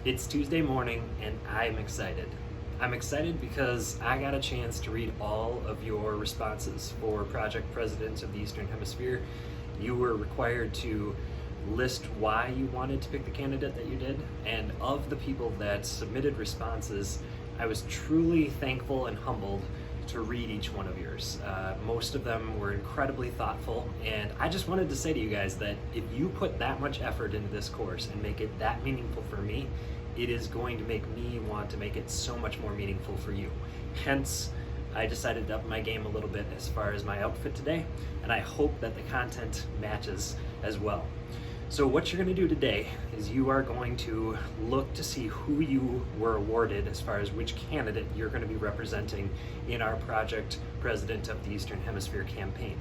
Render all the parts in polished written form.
It's Tuesday morning and I'm excited. I'm excited because I got a chance to read all of your responses for Project President of the Eastern Hemisphere. You were required to list why you wanted to pick the candidate that you did, and of the people that submitted responses, I was truly thankful and humbled to read each one of yours. Most of them were incredibly thoughtful, and I just wanted to say to you guys that if you put that much effort into this course and make it that meaningful for me, it is going to make me want to make it so much more meaningful for you. Hence, I decided to up my game a little bit as far as my outfit today, and I hope that the content matches as well. So what you're going to do today is you are going to look to see who you were awarded as far as which candidate you're going to be representing in our Project President of the Eastern Hemisphere campaign.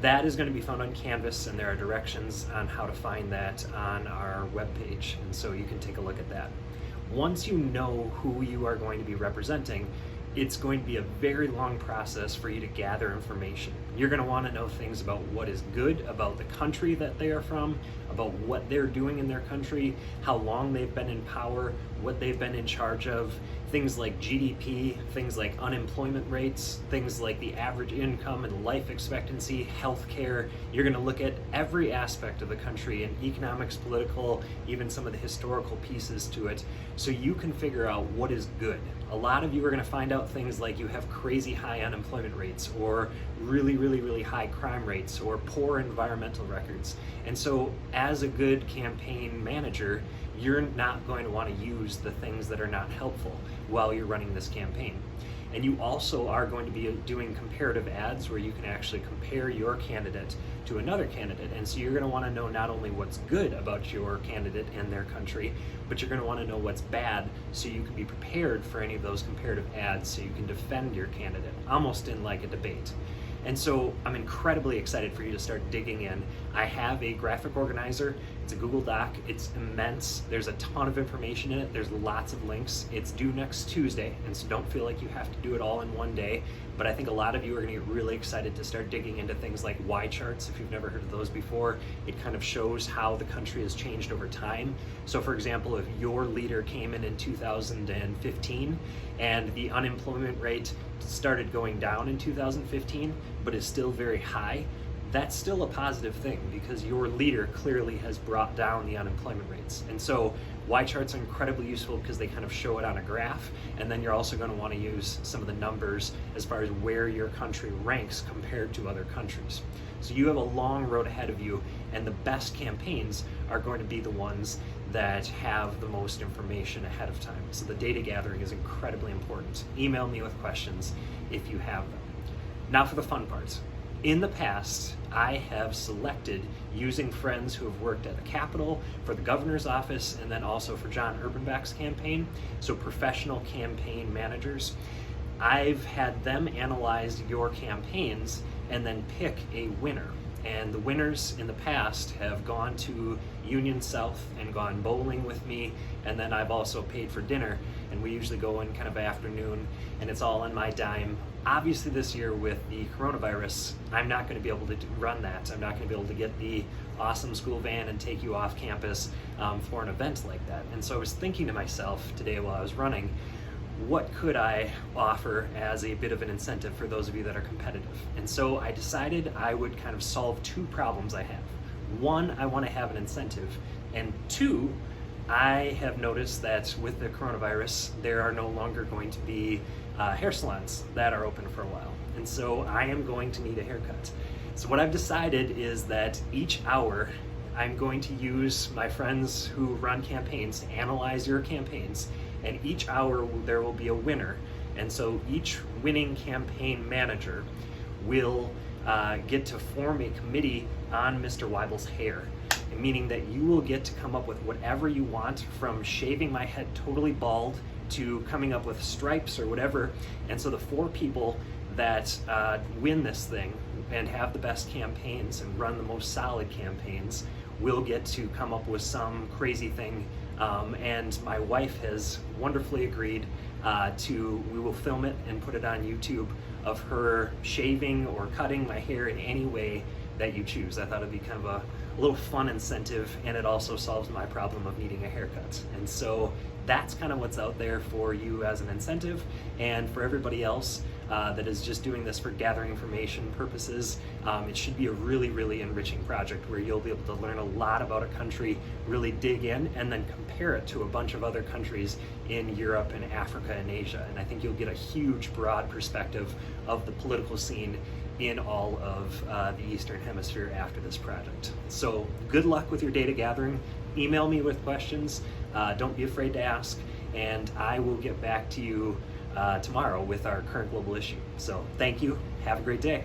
That is going to be found on Canvas, and there are directions on how to find that on our webpage, and so you can take a look at that. Once you know who you are going to be representing, it's going to be a very long process for you to gather information. You're going to want to know things about what is good about the country that they are from, about what they're doing in their country, how long they've been in power, what they've been in charge of, things like GDP, things like unemployment rates, things like the average income and life expectancy, healthcare. You're going to look at every aspect of the country and economics, political, even some of the historical pieces to it, so you can figure out what is good. A lot of you are going to find out things like you have crazy high unemployment rates, or really high crime rates, or poor environmental records. And so as a good campaign manager, you're not going to want to use the things that are not helpful while you're running this campaign. And you also are going to be doing comparative ads where you can actually compare your candidate to another candidate. And so you're going to want to know not only what's good about your candidate and their country, but you're going to want to know what's bad so you can be prepared for any of those comparative ads so you can defend your candidate, almost in like a debate. And so I'm incredibly excited for you to start digging in. I have a graphic organizer. It's a Google Doc. It's immense. There's a ton of information in it. There's lots of links. It's due next Tuesday, and so don't feel like you have to do it all in one day. But I think a lot of you are going to get really excited to start digging into things like Y charts. If you've never heard of those before, it kind of shows how the country has changed over time. So for example, if your leader came in 2015 and the unemployment rate started going down in 2015, but is still very high, that's still a positive thing because your leader clearly has brought down the unemployment rates. And so Y charts are incredibly useful because they kind of show it on a graph, and then you're also going to want to use some of the numbers as far as where your country ranks compared to other countries. So you have a long road ahead of you, and the best campaigns are going to be the ones that have the most information ahead of time. So the data gathering is incredibly important. Email me with questions if you have them. Now for the fun parts. In the past, I have selected using friends who have worked at the Capitol, for the governor's office, and then also for John Urbanbach's campaign, so professional campaign managers. I've had them analyze your campaigns and then pick a winner. And the winners in the past have gone to Union South and gone bowling with me, and then I've also paid for dinner, and we usually go in kind of afternoon, and it's all on my dime. Obviously this year with the coronavirus, I'm not going to be able to run that. I'm not going to be able to get the awesome school van and take you off campus for an event like that. And so I was thinking to myself today while I was running, what could I offer as a bit of an incentive for those of you that are competitive? And so I decided I would kind of solve two problems I have. One, I want to have an incentive, and two, I have noticed that with the coronavirus, there are no longer going to be hair salons that are open for a while. And so I am going to need a haircut. So what I've decided is that each hour, I'm going to use my friends who run campaigns to analyze your campaigns, and each hour there will be a winner. And so each winning campaign manager will get to form a committee on Mr. Weibel's hair, meaning that you will get to come up with whatever you want, from shaving my head totally bald to coming up with stripes or whatever. And so the four people that win this thing and have the best campaigns and run the most solid campaigns will get to come up with some crazy thing. And my wife has wonderfully agreed we will film it and put it on YouTube of her shaving or cutting my hair in any way that you choose. I thought it'd be kind of a little fun incentive, and it also solves my problem of needing a haircut. And so that's kind of what's out there for you as an incentive, and for everybody else that is just doing this for gathering information purposes. It should be a really, really enriching project where you'll be able to learn a lot about a country, really dig in, and then compare it to a bunch of other countries in Europe and Africa and Asia. And I think you'll get a huge, broad perspective of the political scene in all of the Eastern Hemisphere after this project. So good luck with your data gathering. Email me with questions. Don't be afraid to ask, and I will get back to you tomorrow with our current global issue. So thank you. Have a great day.